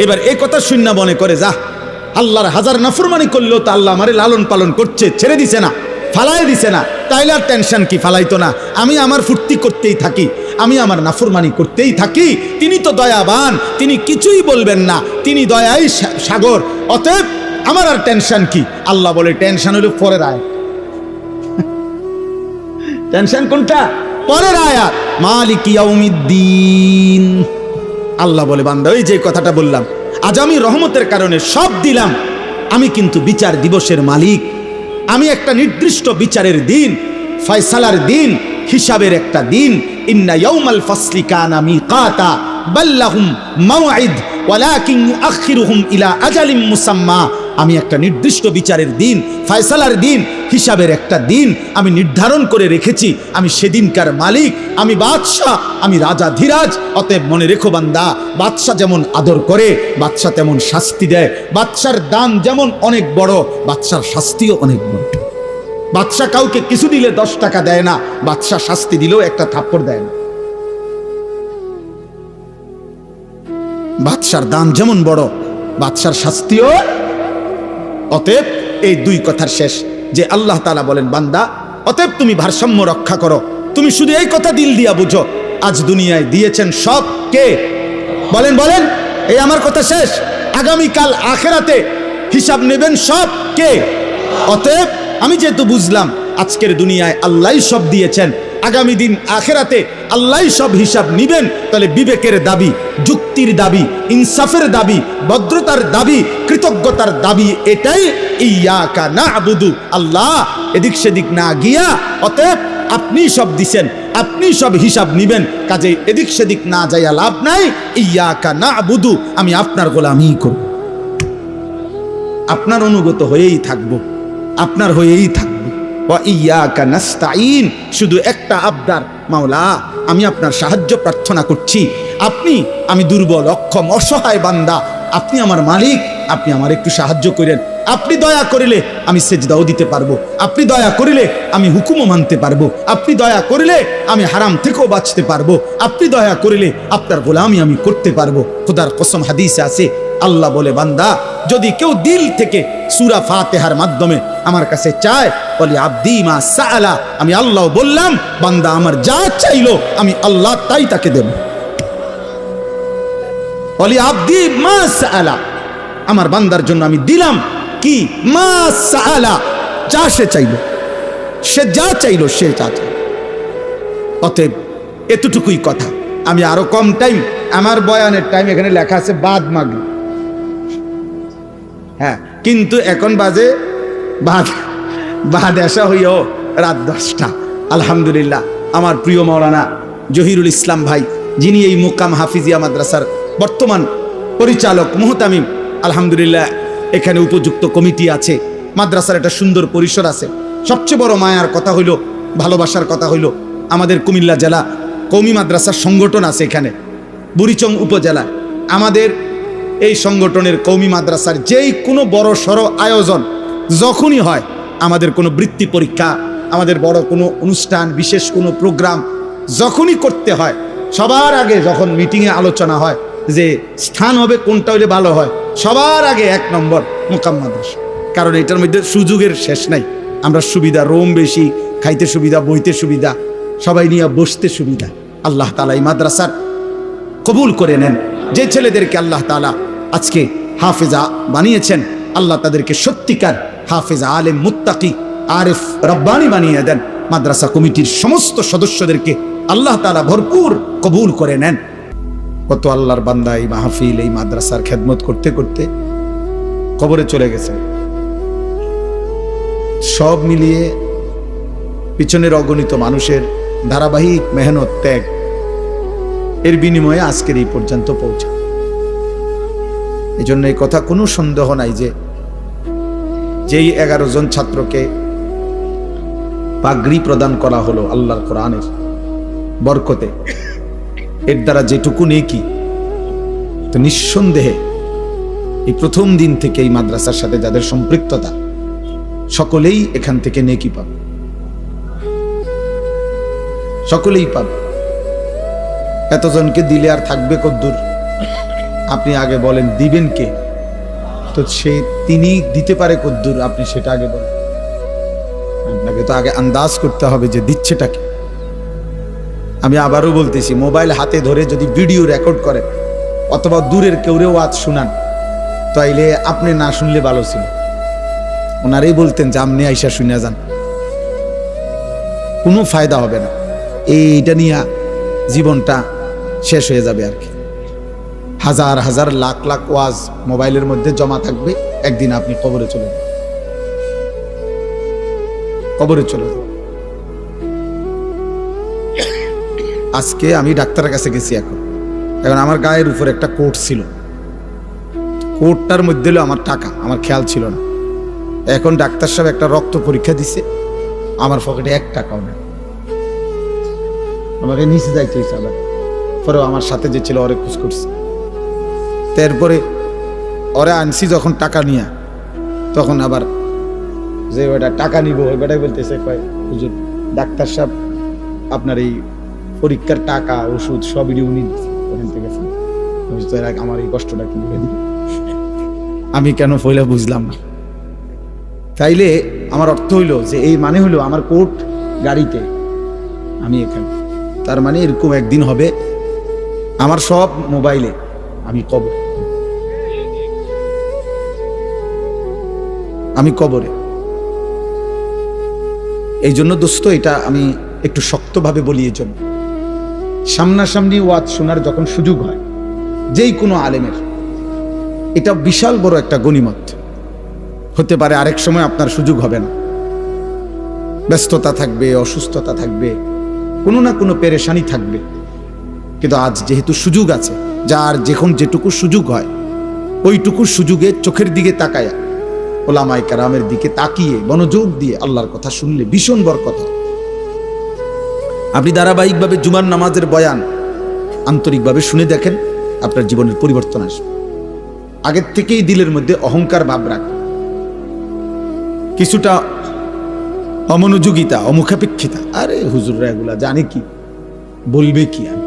এবার এই কথা শূন্য মনে করে, যা আল্লাহর হাজার নাফরমানি করলেও তো আল্লাহ আমারে লালন পালন করছে, ছেড়ে দিছে না, ফালাই দিছে না, তাইলে আর টেনশন কি? ফালাইতো না, আমি আমার ফুর্তি করতেই থাকি, আমি আমার নাফরমানি করতেই থাকি, তিনি তো দয়াবান, তিনি কিছুই বলবেন না, তিনি দয়াই সাগর, অতএব আমার আর টেনশন কি? আল্লাহ বলে টেনশন হলো পরের আয়াত। টেনশন কোনটা? পরের আয়াত, মালিক ইয়াউমিদ্দিন। আল্লাহ বলে বান্দা ওই যে কথাটা বললাম, আজ আমি রহমতের কারণে সব দিলাম, আমি কিন্তু বিচার দিবসের মালিক, আমি একটা নির্দিষ্ট বিচারের দিন, ফয়সালার দিন, হিসাবের একটা দিন। ইন্না ইয়াউমাল ফাসলি কানা মিকাতা বাল্লাহুম মাওঈদ ওয়ালাকিন ইউআখিরুহুম ইলা আজালিম মুসাম্মা। আমি একটা নির্দিষ্ট বিচারের দিন, ফয়সালার দিন, হিসাবের একটা দিন আমি নির্ধারণ করে রেখেছি, আমি সেদিনকার মালিক, আমি বাদশাহ, আমি রাজা ধীরাজ। অতএব মনে রেখো বান্দা, বাদশাহ যেমন আদর করে, বাদশাহ তেমন শাস্তি দেয়, বাদশার দান যেমন অনেক বড়, বাদশার শাস্তিও অনেক বড়। বাদশাহ কাউকে কিছু দিলে 10 টাকা দেয় না, বাদশাহ শাস্তি দিলেও একটা থাপ্পড় দেয় না। বাদশার দান যেমন বড়, বাদশার শাস্তিও। অতএব এই দুই কথার শেষ যে আল্লাহ তাআলা বলেন, বান্দা অতএব তুমি ভারসাম্য রক্ষা করো, তুমি শুধু এই কথা দিল দিয়া বুঝো, আজ দুনিয়ায় দিয়েছেন সব কে? বলেন বলেন, এই আমার কথা শেষ। আগামীকাল আখিরাতে হিসাব নেবেন সব কে? অতএব আমি যেহেতু বুঝলাম আজকের দুনিয়ায় আল্লাহই সব দিয়েছেন, আগামী দিন আখিরাতে আল্লাহই সব হিসাব নিবেন, তাহলে বিবেকের দাবি, যুক্তির দাবি, ইনসাফের দাবি, ভদ্রতার দাবি, কৃতজ্ঞতার দাবি এটাই, ইয়াকা না'বুদু, আল্লাহ এদিক সেদিক না গিয়া, অতএব আপনি সব দিছেন, আপনি সব হিসাব নিবেন, কাজে এদিক সেদিক না যাইয়া লাভ নাই। ইয়াকা না'বুদু, আমি আপনার গোলামি করব, আপনার অনুগত হয়েই থাকবো, আপনার হয়েই থাকবো। ওয়া ইয়াকা নাস্তাইন, শুধু একটা আবদার, মাওলা আমি আপনার সাহায্য প্রার্থনা করছি, আপনি, আমি দুর্বল, অক্ষম, অসহায় বান্দা, আপনি আমার মালিক, আপনি আমার একটু সাহায্য করেন। আপনি দয়া করিলে আমি সেজদাও দিতে পারবো, আপনি দয়া করিলে আমি হুকুমও মানতে পারবো, আপনি দয়া করিলে আমি হারাম থেকেও বাঁচতে পারবো, আপনি দয়া করিলে আপনার গোলামি আমি করতে পারবো। খোদার কসম হাদিসে আছে, আল্লাহ বলে বান্দা যদি কেউ দিল থেকে সূরা ফাতিহার মাধ্যমে আমার কাছে চায়, বলি আব্দি মা সাআলা, আমি আল্লাহ বললাম বান্দা আমার যা চাইলো আমি আল্লাহ তাই তাকে দেব। বলি আব্দি মা সাআলা, আমার বান্দার জন্য আমি দিলাম কি? মা সাআলা, যা সে চাইলো, সে যা চাইলো, সে যা চাইলো। অতএব এতটুকুই কথা। আমি আরো কম টাইম, আমার বয়ানের টাইম এখানে লেখা আছে বাদ মাগরিব, হ্যাঁ, কিন্তু এখন বাজে বাদ আসা হইও রাত 10টা। আলহামদুলিল্লাহ, আমার প্রিয় মাওলানা জহিরুল ইসলাম ভাই, যিনি এই মুকাম হাফিজিয়া মাদ্রাসার বর্তমান পরিচালক, মুহতামিম, আলহামদুলিল্লাহ এখানে উপযুক্ত কমিটি আছে, মাদ্রাসার একটা সুন্দর পরিসর আছে। সবচেয়ে বড় মায়ার কথা হইল, ভালোবাসার কথা হইল, আমাদের কুমিল্লা জেলা কওমি মাদ্রাসার সংগঠন আছে এখানে বুড়িচং উপজেলা। আমাদের এই সংগঠনের কওমি মাদ্রাসার যেই কোনো বড় সড় আয়োজন যখনই হয়, আমাদের কোনো বৃত্তি পরীক্ষা, আমাদের বড় কোনো অনুষ্ঠান, বিশেষ কোনো প্রোগ্রাম যখনই করতে হয়, সবার আগে যখন মিটিংয়ে আলোচনা হয় যে স্থান হবে কোনটা হইলে ভালো হয়, সবার আগে 1 নম্বর মুকাম মাদ্রাসা। কারণ এটার মধ্যে সুযোগের শেষ নাই, আমরা সুবিধা, রুম বেশি, খাইতে সুবিধা, বইতে সুবিধা, সবাই নিয়ে বসতে সুবিধা। আল্লাহ তাআলা এই মাদ্রাসার কবুল করে নেন। যে ছেলেদেরকে আল্লাহ তাআলা আজকে হাফেজা বানিয়েছেন, আল্লাহ তাদেরকে সত্যিকার হাফেজা, আলেম, মুত্তাকি, আরিফ রব্বানি বানিয়ে দেন। মাদ্রাসা কমিটির সমস্ত সদস্যদেরকে আল্লাহ তাআলা ভরপুর কবুল করে নেন। কত আল্লাহর বান্দা এই মাহফিল, এই মাদ্রাসার খেদমত করতে করতে কবরে চলে গেছে। সব মিলিয়ে পিছনের অগণিত মানুষের ধারাবাহিক মেহনত, ত্যাগ, এর বিনিময়ে আজকের এই পর্যন্ত পৌঁছা। এই জন্য এই কথা কোনো সন্দেহ নাই যে যেই 11 জন ছাত্রকে পাগড়ি প্রদান করা হলো আল্লাহর কোরআনের বরকতে, এর দ্বারা যেটুকু নেকি, তো নিঃসন্দেহে এই প্রথম দিন থেকে এই মাদ্রাসার সাথে যাদের সম্পৃক্ততা, সকলেই এখান থেকে নেকি পাবে, সকলেই পাবে। এতজনকে দিলে আর থাকবে কদ্দুর? আপনি আগে বলেন দিবেন কে? তো তিনি দিতে পারে কদ্দুর, আপনি সেটা আগে বলেন। আপনাকে তো আগে আন্দাজ করতে হবে যে দিচ্ছেটাকে। আমি আবারও বলতেছি, মোবাইল হাতে ধরে যদি ভিডিও রেকর্ড করেন অথবা দূরের কেউরে ওয়াজ শুনান, তাইলে আপনি না শুনলে ভালো ছিল। ওনারাই বলতেন যে আপনি আইসা শুনে যান, কোনো ফায়দা হবে না, এইটা নিয়ে জীবনটা শেষ হয়ে যাবে আর কি। হাজার হাজার লাখ লাখ ওয়াজ মোবাইলের মধ্যে জমা থাকবে, একদিন আপনি কবরে চলে যাবেন, কবরে চলে যাবেন। আজকে আমি ডাক্তারের কাছে গেছি, এখন আমার গায়ের উপর একটা কোট ছিল, কোটটার মধ্যে হলো আমার টাকা, আমার খেয়াল ছিল না। এখন ডাক্তার সাহেব একটা রক্ত পরীক্ষা দিছে, আমার পকেটে 1 টাকাও নেই। আমাকে নিচে যাইতে হয়েছে আবার, পরেও আমার সাথে যে ছিল ওরে খোঁজ করছে। তারপরে ওরা আনছি যখন টাকা নিয়ে, তখন আবার যে ওটা টাকা নিব ওই বেটাই বলতেছে, কয় হুজুর ডাক্তার সাহেব আপনার এই পরীক্ষার টাকা, ওষুধ সবই উনি ওখান থেকে আমার এই কষ্টটা কি বলে দিল, আমি কেন পয়লা বুঝলাম না। তাইলে আমার অর্থ হইল যে এই মানে হইলো আমার কোট গাড়িতে, আমি এখানে, তার মানে এরকম একদিন হবে আমার সব মোবাইলে আমি কবরে। এই জন্য দোস্ত, এটা আমি একটু শক্তভাবে বলি। এই জন্য সামনাসামনি ওয়াজ শোনার যখন সুযোগ হয় যেই কোনো আলেমের, এটা বিশাল বড় একটা গনিমত হতে পারে। আরেক সময় আপনার সুযোগ হবে না, ব্যস্ততা থাকবে, অসুস্থতা থাকবে, কোনো না কোনো পেরেশানি থাকবে, কিন্তু আজ যেহেতু সুযোগ আছে, যার যখন যেটুকু সুযোগ হয় ওইটুকু সুযোগে চোখের দিকে তাকায়া, ওলামায়ে কেরামের দিকে তাকিয়ে মনোযোগ দিয়ে আল্লাহর কথা শুনলে ভীষণ বরকত। আপনি ধারাবাহিকভাবে জুমার নামাজের বয়ান আন্তরিকভাবে শুনে দেখেন, আপনার জীবনের পরিবর্তন আসবে। আগের থেকেই দিলের মধ্যে অহংকার ভাব রাখ, কিছুটা অমনোযোগিতা, অমুখাপেক্ষিতা, আরে হুজুররা এগুলা জানে কি, বলবে কি, আমি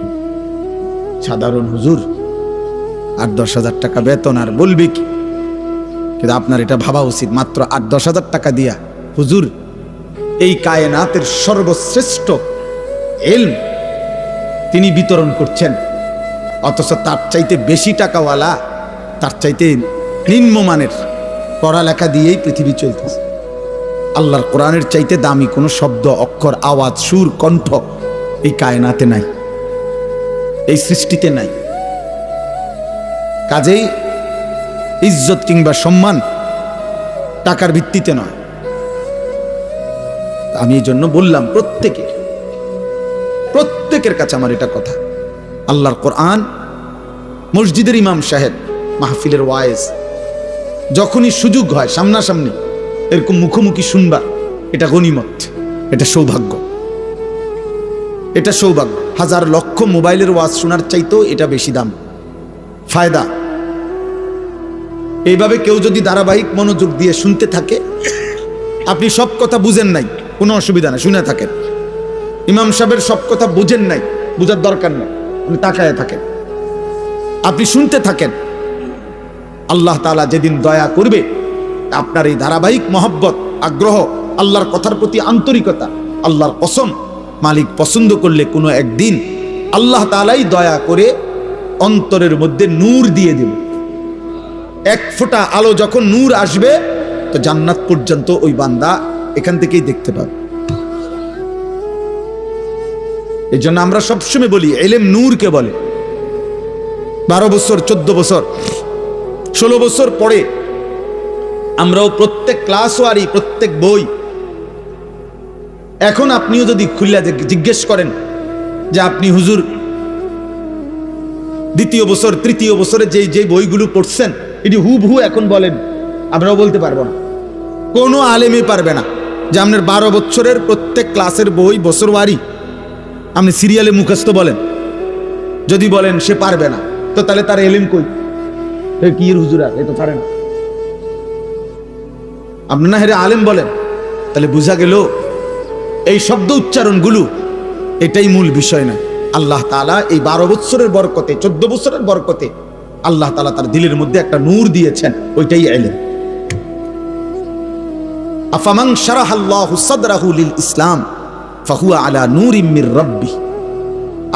সাধারণ হুজুর, 8-10 হাজার টাকা বেতন, আর বলবে কি। কিন্তু আপনার এটা ভাবা উচিত, মাত্র 8-10 হাজার টাকা দিয়া হুজুর এই কায়নাতের সর্বশ্রেষ্ঠ ইলম তিনি বিতরণ করছেন, অথচ তার চাইতে বেশি টাকাওয়ালা, তার চাইতে নিম্নমানের পড়ালেখা দিয়েই পৃথিবী চলতেছে। আল্লাহর কোরআনের চাইতে দামি কোনো শব্দ, অক্ষর, আওয়াজ, সুর, কণ্ঠ এই কায়নাতে নাই, এই সৃষ্টিতে নাই। কাজেই ইজ্জত কিংবা সম্মান টাকার ভিত্তিতে নয়। আমি এই জন্য বললাম, প্রত্যেকের কাছে আমার এটা কথা, আল্লাহর কোরআন, মসজিদের ইমাম সাহেব, মাহফিলের ওয়াইজ, যখনই সুযোগ হয় সামনাসামনি এরকম মুখোমুখি শুনবা, এটা গনিমত, এটা সৌভাগ্য, এটা সৌভাগ্য। হাজার লক্ষ মোবাইলের ওয়াজ শোনার চাইতেও এটা বেশি দাম, ফায়দা। এইভাবে কেউ যদি ধারাবাহিক মনোযোগ দিয়ে শুনতে থাকে, আপনি সব কথা বুঝেন নাই, কোনো অসুবিধা নাই, শুনে থাকেন। ইমাম সাহেবের সব কথা বুঝেন নাই, বুঝার দরকার নেই, আপনি তাকায় থাকেন, আপনি শুনতে থাকেন। আল্লাহ তাআলা যেদিন দয়া করবে, আপনার এই ধারাবাহিক মহব্বত, আগ্রহ, আল্লাহর কথার প্রতি আন্তরিকতা, আল্লাহর কসম, মালিক পছন্দ করলে কোনো একদিন আল্লাহ তাআলাই দয়া করে অন্তরের মধ্যে নূর দিয়ে দেবে। 1 ফোঁটা আলো যখন নূর আসবে, তো জান্নাত পর্যন্ত ওই বান্দা এখান থেকেই দেখতে পাবে। এই জন্য আমরা সবসময় বলি এলেম নূরকে বলে। 12 বছর 14 বছর 16 বছর পরে আমরাও প্রত্যেক ক্লাস ওয়ারি প্রত্যেক বই, এখন আপনিও যদি খুললা জিজ্ঞেস করেন যে আপনি হুজুর দ্বিতীয় বছর তৃতীয় বছরে যে বইগুলো পড়ছেন এটি হুবহু এখন বলেন, আমরাও বলতে পারবো না, কোনো আলেমই পারবে না যে আপনার 12 বছরের প্রত্যেক ক্লাসের বই বছর ওয়ারি আপনি সিরিয়ালে মুখস্থ বলেন। যদি বলেন সে পারবে না, তো তাহলে তার এলেম কই? কি হুজুরা এ তো পারে না, আপনি না হেরে আলেম বলেন। তাহলে বোঝা গেল এই শব্দ উচ্চারণগুলো এটাই মূল বিষয় না। আল্লাহ তাআলা এই 12 বছরের বরকতে 14 বছরের বরকতে আল্লাহ তাআলা তার দিলের মধ্যে একটা নূর দিয়েছেন, ওইটাই ইলম। আফামান শারাহাল্লাহু সাদরাহু লিল ইসলাম ফাহুয়া আলা নূরিম মির রাব্বি।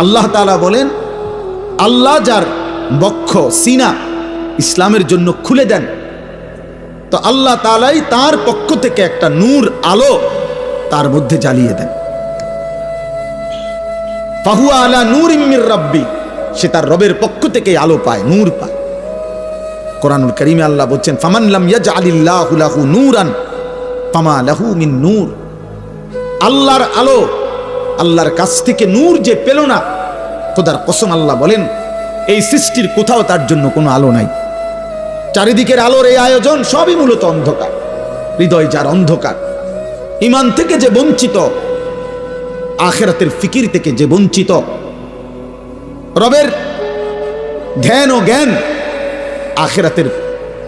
আল্লাহ তাআলা বলেন, আল্লাহ যার বক্ষ সিনা ইসলামের জন্য খুলে দেন, তো আল্লাহ তাআলাই তার পক্ষ থেকে একটা নূর আলো তার মধ্যে জ্বালিয়ে দেন। ফাহুয়া আলা নূরিম মির রাব্বি, সে তার রবের পক্ষ থেকে আলো পায়, নূর পায়। কোরআনুল কারীমে আল্লাহ বলছেন, ফামান লাম ইয়াজআলিল্লাহু লাহু নূরান ফামা লাহু মিন নূর। আল্লাহর আলো, আল্লাহর কাছ থেকে নূর যে পেল না, খোদার কসম আল্লাহ বলেন এই সৃষ্টির কোথাও তার জন্য কোনো আলো নাই। চারিদিকের আলোর এই আয়োজন সবই মূলত অন্ধকার। হৃদয় যার অন্ধকার, ঈমান থেকে যে বঞ্চিত, আখিরাতের ফিকির থেকে যে বঞ্চিত, রবের ধ্যান ও জ্ঞান, আখিরাতের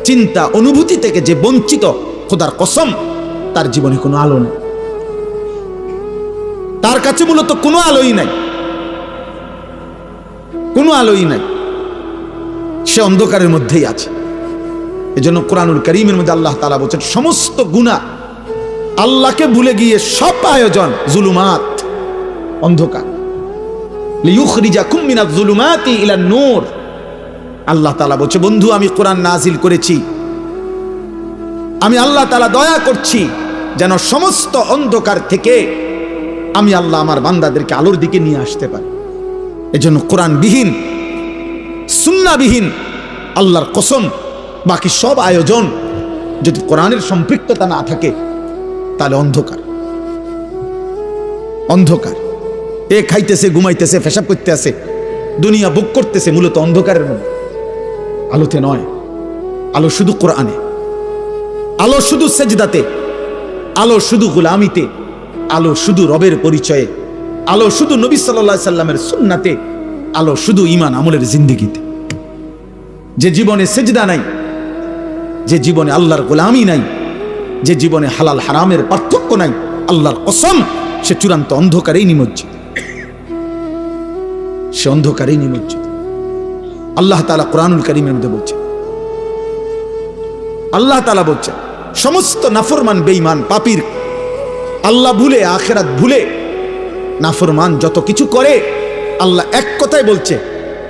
চিন্তা অনুভূতি থেকে যে বঞ্চিত, খোদার কসম তার জীবনে কোনো আলো নেই, তার কাছে মূলত কোনো আলোই নাই, কোনো আলোই নাই, সে অন্ধকারের মধ্যেই আছে। এজন্য কোরআনুল কারীমের মধ্যে আল্লাহ তাআলা বলেন সমস্ত গুনাহ, আল্লাহকে ভুলে গিয়ে সব আয়োজন জুলুমাত, অন্ধকার। লিইউখরিজাকুম মিনাজ জুলুমাতি ইলান নূর। আল্লাহ তাআলা বলছে, বন্ধু আমি কোরআন নাজিল করেছি, আমি আল্লাহ তাআলা দয়া করছি যেন সমস্ত অন্ধকার থেকে আমি আল্লাহ আমার বান্দাদেরকে আলোর দিকে নিয়ে আসতে পারি। এজন্য কোরআনবিহীন সুন্নাহবিহীন আল্লাহর কসম বাকি সব আয়োজন যদি কোরআনের সম্পৃক্ততা না থাকে তাহলে অন্ধকার, অন্ধকার। এ খাইতেছে, ঘুমাইতেছে, পেশাব করতে আছে, দুনিয়া ভোগ করতেছে, মূলত অন্ধকারের মধ্যে, আলোতে নয়। আলো শুধু কোরআনে, আলো শুধু সেজদাতে, আলো শুধু গোলামিতে, আলো শুধু রবের পরিচয়ে, আলো শুধু নবী সাল্লাল্লাহু আলাইহি সাল্লামের সুন্নাতে, আলো শুধু ঈমান আমলের জিন্দেগিতে। যে জীবনে সেজদা নাই, যে জীবনে আল্লাহর গোলামি নাই, যে জীবনে হালাল হারামের পার্থক্য নাই, আল্লাহর কসম সে চূড়ান্ত অন্ধকারেই নিমজ্জিত, সে অন্ধকারেই নিমজ্জিত। আল্লাহ তাআলা কোরআনুল কারীমের মধ্যে বলছেন, আল্লাহ তাআলা বলছেন সমস্ত নাফরমান বেঈমান পাপীর আল্লাহ ভুলে, আখিরাত ভুলে নাফরমান যত কিছু করে, আল্লাহ এক কথাই বলছে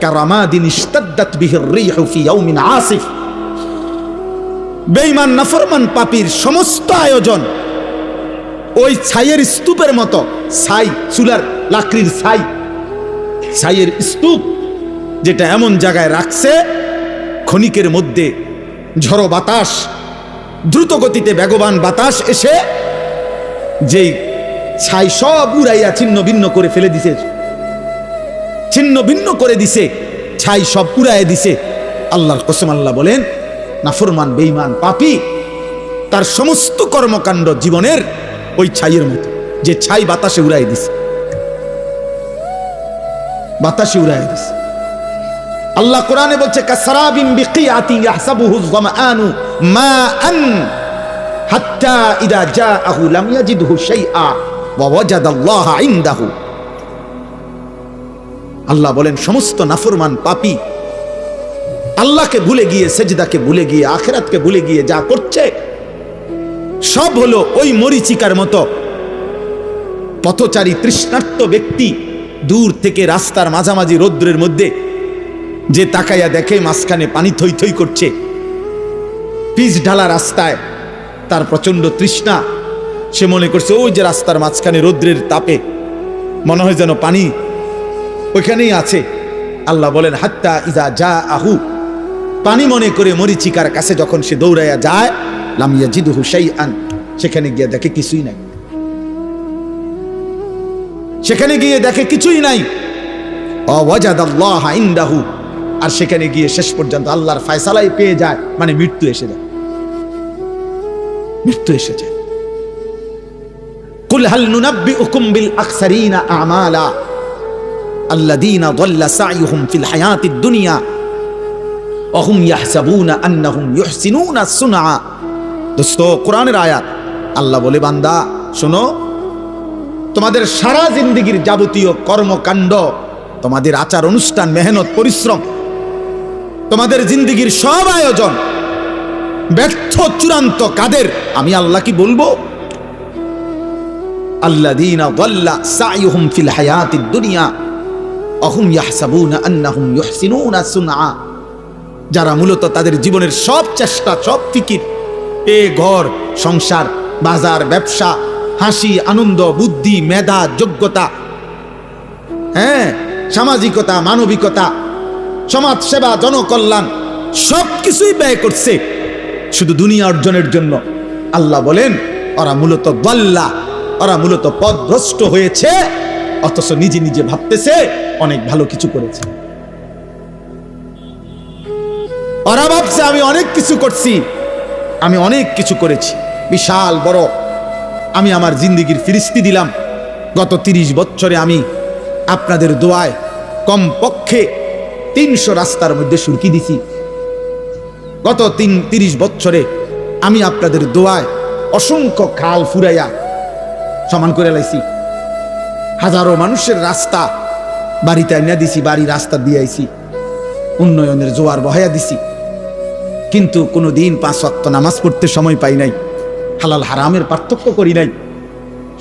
কারামাদিন ইশতাদ্দাত বিহির রিহু ফি ইয়াউমিন আসিফ। বেঈমান নাফরমান পাপীর সমস্ত আয়োজন ওই ছাইয়ের স্তূপের মতো, ছাই চুলার লাকড়ির ছাই, ছাইয়ের স্তূপ যেটা এমন জায়গায় রাখছে ক্ষণিকের মধ্যে ঝড়ো বাতাস, দ্রুত গতিতে বেগবান বাতাস এসে যেই ছাই সব উড়াইয়া ছিন্ন ভিন্ন করে ফেলে দিছে, ছিন্ন ভিন্ন করে দিছে, ছাই সব উড়াইয়া দিছে। আল্লাহর কসম আল্লাহ বলেন নাফরমান বেঈমান পাপী তার সমস্ত কর্মকাণ্ড জীবনের ওই ছাইয়ের মতো, যে ছাই বাতাসে উড়াই দিছে, বাতাসে উড়াই দিছে। আল্লাহ কোরআনে বলছে কাসরাবিন বিকিয়াতি ইয়াহসাবুহু যামআনু মাআন হাত্তা ইযা জাআহু লাম ইয়াজিদহু শাইআ ওয়া ওয়াজাদাল্লাহা ইনদাহু। আল্লাহ বলেন সমস্ত নাফরমান পাপী আল্লাহকে ভুলে গিয়ে, সেজদাকে ভুলে গিয়ে, আখিরাতকে ভুলে গিয়ে যা করছে সব হলো ওই মরিচিকার মতো। পথচারী তৃষ্ণার্ত ব্যক্তি দূর থেকে রাস্তার মাঝামাঝি রৌদ্রের মধ্যে যে তাকাইয়া দেখে মাঝখানে পানি থই থই করছে, পিচ ঢালা রাস্তায়, তার প্রচন্ড তৃষ্ণা, সে মনে করছে ওই যে রাস্তার মাঝখানে রৌদ্রের তাপে মনে হয় যেন পানি ওইখানেই আছে। আল্লাহ বলেন হাত্তা ইজা যা আহু, পানি মনে করে মরিচিকার কাছে যখন সে দৌড়াইয়া যায়, লাম ইয়াজিদহু শাইআন, সেখানে গিয়ে দেখে কিছুই নাই। সেখানে গিয়ে দেখে কিছুই নাই। ওয়াজাদাল্লাহা ইনদাহু, আর সেখানে গিয়ে শেষ পর্যন্ত আল্লাহর ফয়সালাই পেয়ে যায়, মানে মৃত্যু এসে যায়। মৃত্যু এসে যায়। কুল হাল নুনাব্বিউকুম বিল আকসারিনা আমালা আল্লাযীনা দাল্লা সা'য়ুহুম ফিল হায়াতিদ দুনিয়া ওয়া হুম ইয়াহসাবুনা আন্নাহুম ইউহসিনুনা সুনআ। দোস্ত, কোরআনের আয়াত। আল্লাহ বলে, বান্দা শোনো, তোমাদের সারা জিন্দেগীর যাবতীয় কর্মকাণ্ড, তোমাদের আচার অনুষ্ঠান, মেহনত, পরিশ্রম, তোমাদের জিন্দেগীর সব আয়োজন ব্যর্থ চূড়ান্ত কাদের? আমি আল্লাহ কি বলবো? আল্লাযীনা দাল্লা সা'য়ুহুম ফিল হায়াতিদ দুনিয়া ওয়া হুম ইয়াহসাবুনা আন্নাহুম ইউহসিনুনা সুনআ। যারা মূলত তাদের জীবনের সব চেষ্টা, সব ফিকির, ঘর সংসার, বাজার, ব্যবসা, হাসি, আনন্দ, বুদ্ধি, মেধা, যোগ্যতা, সামাজিকতা, মানবিকতা, সমাজ সেবা, জনকল্যাণ, সবকিছুই ব্যয় করছে শুধু দুনিয়া অর্জনের জন্য। আল্লাহ বলেন ওরা মূলত দাল্লা, ওরা মূলত পথভ্রষ্ট হয়েছে, অথচ নিজে নিজে ভাবতেছে অনেক ভালো কিছু করেছে। ওরা ভাবছে আমি অনেক কিছু করছি, আমি অনেক কিছু করেছি, বিশাল বড়। আমি আমার জিন্দেগির ফিরিস্তি দিলাম। গত 30 বছরে আমি আপনাদের দোয়ায় কমপক্ষে 300 রাস্তার মধ্যে সুরকি দিছি। গত 30 বছরে আমি আপনাদের দোয়ায় অসংখ্য খাল ফুরাইয়া সমান করে লাইছি। হাজারো মানুষের রাস্তা বাড়িতে আইনা দিছি, বাড়ি রাস্তা দিয়ে আইছি, উন্নয়নের জোয়ার বহাইয়া দিছি। কিন্তু কোনোদিন 5 ওয়াক্ত নামাজ পড়তে সময় পাই নাই। হালাল হারামের পার্থক্য করি নাই।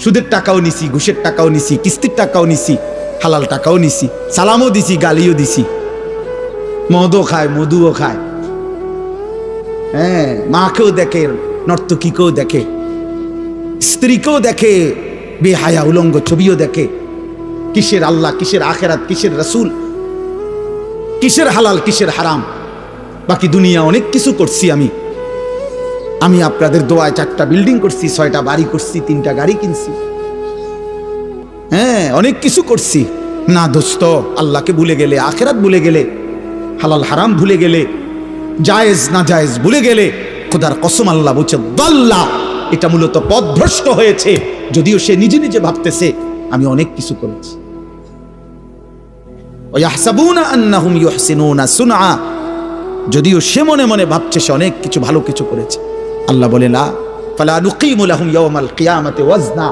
সুদের টাকাও নিছি, ঘুষের টাকাও নিছি, কিস্তির টাকাও নিছি, হালাল টাকাও নিছি, সালামও দিছি, গালিও দিছি, মদও খায়, মধুও খায়, মাকেও দেখে, নর্তকীকেও দেখে, স্ত্রীকেও দেখে, বেহায়া উলঙ্গ ছবিও দেখে। কিসের আল্লাহ, কিসের আখেরাত, কিসের রাসূল, কিসের হালাল, কিসের হারাম? বাকি দুনিয়া অনেক কিছু করছি। আমি আপনাদের দোয়ায় 4টা বিল্ডিং করছি, 6টা বাড়ি করছি, 3টা গাড়ি কিনছি, অনেক কিছু করছি। না দোস্ত, আল্লাহকে ভুলে গেলে, আখেরাত ভুলে গেলে, হালাল হারাম ভুলে গেলে, জায়েজ না জায়েজ ভুলে গেলে, খোদার কসম আল্লাহ বলছে দাল্লা, এটা মূলত পথভ্রষ্ট হয়েছে। যদিও সে নিজে নিজে ভাবতেছে আমি অনেক কিছু করেছি। ওয়াহসাবুনা আন্নাহুম ইউহসিনুনা সুনআ, যদিও সে মনে মনে ভাবছে সে অনেক কিছু ভালো কিছু করেছে। আল্লাহ বলে লা ফালা নুকিমু লাহুম ইয়াওমাল কিয়ামাতি ওয়াজনা,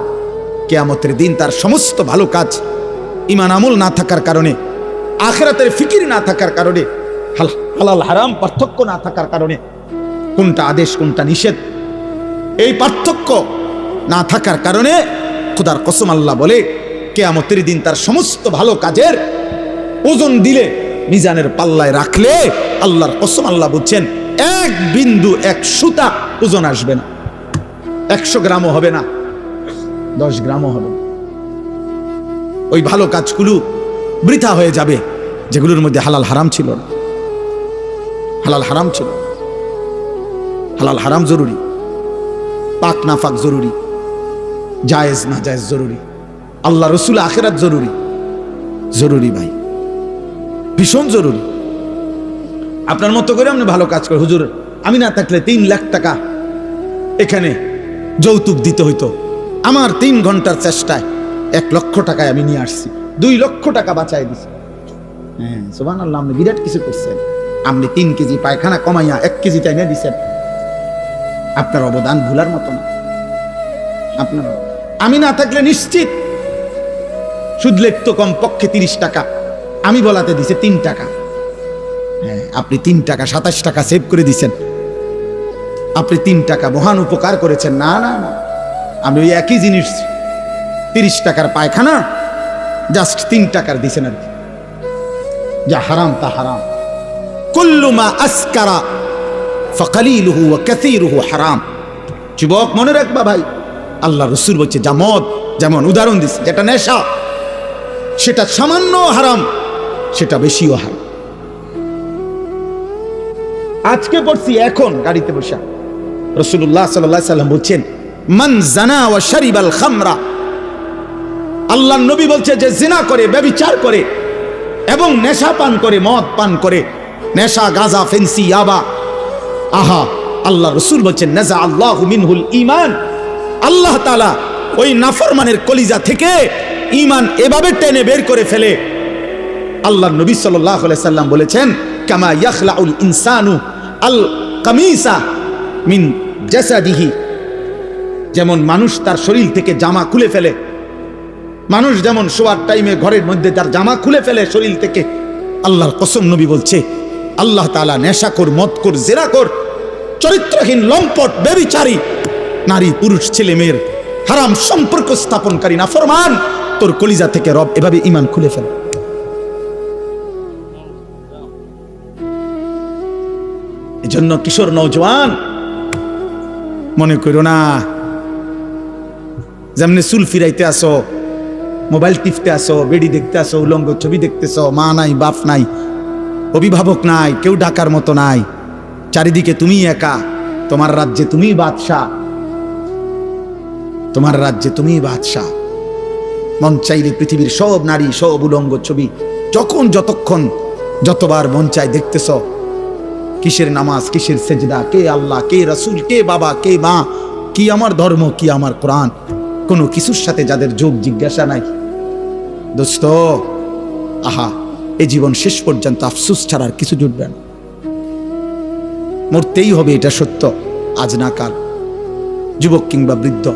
কিয়ামতের দিন তার সমস্ত ভালো কাজ, ঈমান আমল না থাকার কারণে, আখিরাতের ফিকির না থাকার কারণে, হালাল হারাম পার্থক্য না থাকার কারণে, কোনটা আদেশ কোনটা নিষেধ এই পার্থক্য না থাকার কারণে, খোদার কসম আল্লাহ বলে কিয়ামতের দিন তার সমস্ত ভালো কাজের ওজন দিলে, মিজানের পাল্লায় রাখলে, আল্লাহর কসম আল্লাহ বলছেন 1 বিন্দু 1 সুতা ওজন আসবে না। 100 গ্রামও হবে না, 10 গ্রামও হবে না। ওই ভালো কাজগুলো বৃথা হয়ে যাবে যেগুলোর মধ্যে হালাল হারাম ছিল না। হালাল হারাম ছিল, হালাল হারাম জরুরি, পাক না পাক জরুরি, জায়েজ না জায়েজ জরুরি, আল্লাহ রসুল আখিরাত জরুরি। জরুরি ভাই, ভীষণ জরুরি। আপনার মতো করে আপনি ভালো কাজ করে, হুজুর আমি না থাকলে 3 লাখ টাকা এখানে যৌতুক দিতে হইতো, আমার 3 ঘন্টার চেষ্টায় 1 লক্ষ টাকায় আমি নিয়ে আসছি, 2 লক্ষ টাকা বাঁচাই দিছি। সুবহানাল্লাহ, আপনি বিরাট কিছু করছেন। আপনি 3 কেজি পায়খানা কমাইয়া 1 কেজি টাইনা দিচ্ছেন। আপনার অবদান ভুলার মতো না। আপনার, আমি না থাকলে নিশ্চিত সুদ লিখতো কমপক্ষে 30 টাকা, আমি বলাতে দিছে 3 টাকা। আপনি 3 টাকা 27 টাকা সেভ করে দিচ্ছেন। আপনি 3 টাকা মহান উপকার করেছেন। না না না, আমি ওই একই জিনিস 30 টাকার পায়খানা জাস্ট 3 টাকার দিছেন আর কি। যা হারাম তা হারাম। কুল্লু মা আসকারা ফাকালিলুহু ওয়া কাসীরুহু হারাম। যুবক মনে রাখবা ভাই, আল্লাহ রসুল বলছে যা মদ, যেমন উদাহরণ দিচ্ছে, যেটা নেশা সেটা সামান্য হারাম, সেটা বেশিও হারাম। আজকে পড়ছি এখন গাড়িতে বসা, রাসূলুল্লাহ সাল্লাল্লাহু আলাইহি সাল্লাম বলছেন মান জানা ওয়া শারিবাল খামরা, আল্লাহর নবী বলছে যে জিনা করে, ব্যভিচার করে এবং নেশা পান করে, মদ পান করে, নেশা, গাঁজা, ফেন্সি, ইয়াবা, আহা, আল্লাহ রসুল বলছেন নাজা আল্লাহু মিনহুল ঈমান, আল্লাহ তাআলা ওই নাফরমানের কলিজা থেকে ঈমান এভাবে টেনে বের করে ফেলে। আল্লাহর নবী সাল্লাল্লাহু আলাইহি সাল্লাম বলেছেন কামা ইয়াখলাউল ইনসানু আল কামিসা মিন জাসাদিহি, যেমন মানুষ তার শরীর থেকে জামা খুলে ফেলে, মানুষ যেমন শোয়ার টাইমে ঘরের মধ্যে তার জামা খুলে ফেলে শরীর থেকে, আল্লাহর কসম নবী বলছে আল্লাহ তাআলা নেশাখোর, মদখোর, জিনাখোর, চরিত্রহীন, লম্পট, ব্যভিচারী নারী, পুরুষ, ছেলে মেয়ের হারাম সম্পর্ক স্থাপনকারী নাফরমান, তোর কলিজা থেকে রব এভাবে ঈমান খুলে ফেলে। এজন্য কিশোর নওজওয়ান মনে করো না যেমনি চুল ফিরাইতে আসো, মোবাইল টিপতে আসো, বেডি দেখতে আসো, উলঙ্গ ছবি দেখতেছো, মা নাই, বাপ নাই, অভিভাবক নাই, কেউ ডাকার মতো নাই, চারিদিকে তুমি একা, তোমার রাজ্যে তুমি বাদশাহ, তোমার রাজ্যে তুমি বাদশাহ, মন চাইলে পৃথিবীর সব নারী, সব উলঙ্গ ছবি যখন, যতক্ষণ, যতবার মন চাই দেখতেছ। কিসের নামাজ, কিসের সেজদা, কে আল্লাহ, কে রাসূল, কে বাবা, কে মা, কি আমার ধর্ম, কি আমার কোরআন, কোনো কিছুর সাথে যাদের যোগ জিজ্ঞাসা নাই, দোস্ত, আহা, এ জীবন শেষ পর্যন্ত আফসোস ছাড়ার কিছু জুটবে না, মরতেই হবে, এটা সত্য, আজ না কাল, যুবক কিংবা বৃদ্ধ,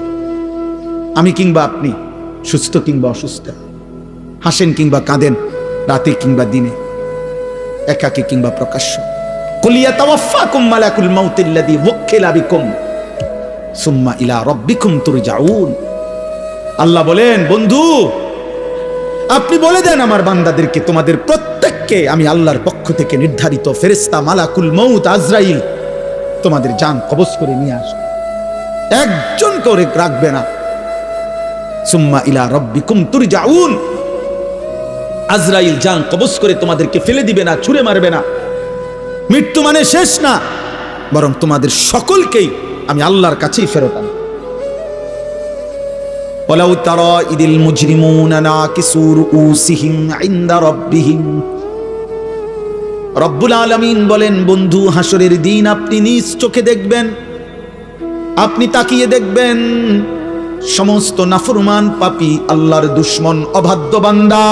আমি কিংবা আপনি, সুস্থ কিংবা অসুস্থ, হাসেন কিংবা কাঁদেন, রাতে কিংবা দিনে, একাকী কিংবা প্রকাশ্য। কুল ইয়াতাওয়াফাকুম মালাকুল মাউতিল্লাযী ওয়াক্কিলা বিকুম সুম্মা ইলা রাব্বিকুম তুরজাউন। আল্লাহ বলেন, বন্ধু আপনি বলে দেন আমার বান্দাদেরকে, তোমাদের প্রত্যেককে আমি আল্লাহর পক্ষ থেকে নির্ধারিত ফেরেশতা মালাকুল মউত আজরাইল তোমাদের জান কবজ করে নিয়ে আসবে, একজন করে রাখবে না। সুম্মা ইলা রাব্বিকুম তুরজাউন, আজরাইল জান কবজ করে তোমাদেরকে ফেলে দিবে না, ছুঁড়ে মারবে না। মৃত্যু মানে শেষ না, বরং তোমাদের সকলকেই আমি আল্লাহর কাছেই ফেরত আনব। ওয়ালাউ তারা ইদিল মুজরিমুনা নাকিসু রুউসিহিম ইনদা রাব্বিহিম, রব্বুল আলামিন বলেন, বন্ধু হাসরের দিন আপনি নিজ চোখে দেখবেন, আপনি তাকিয়ে দেখবেন সমস্ত নাফরমান, পাপী, আল্লাহর দুশমন, অবাধ্য বান্দা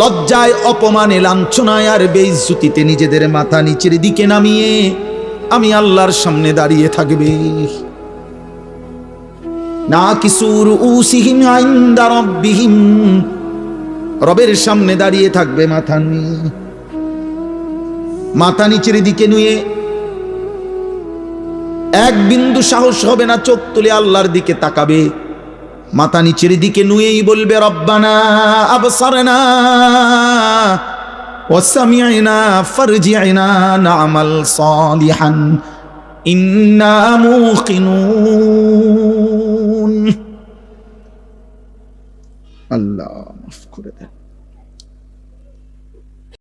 লজ্জায়, অপমানে, লাঞ্ছনায় আর বেইজ্জতিতে নিজেদের মাথা নিচের দিকে নামিয়ে আমি আল্লাহর সামনে দাঁড়িয়ে থাকবে। নাকিসু রুউসিহিম ইনদা রাব্বিহিম, রবের সামনে দাঁড়িয়ে থাকবে মাথা নিয়ে, মাথা নিচের দিকে নুয়ে, এক বিন্দু সাহস হবে না চোখ তুলে আল্লাহর দিকে তাকাবে, মাথা নিচের দিকে নুয়েই বলবে রব্বানা আবসারনা ওয়া সামি'না ফারজি'না না'মাল সালিহান ইন্না মুকিনুন। আল্লাহ মাফ করে দেন।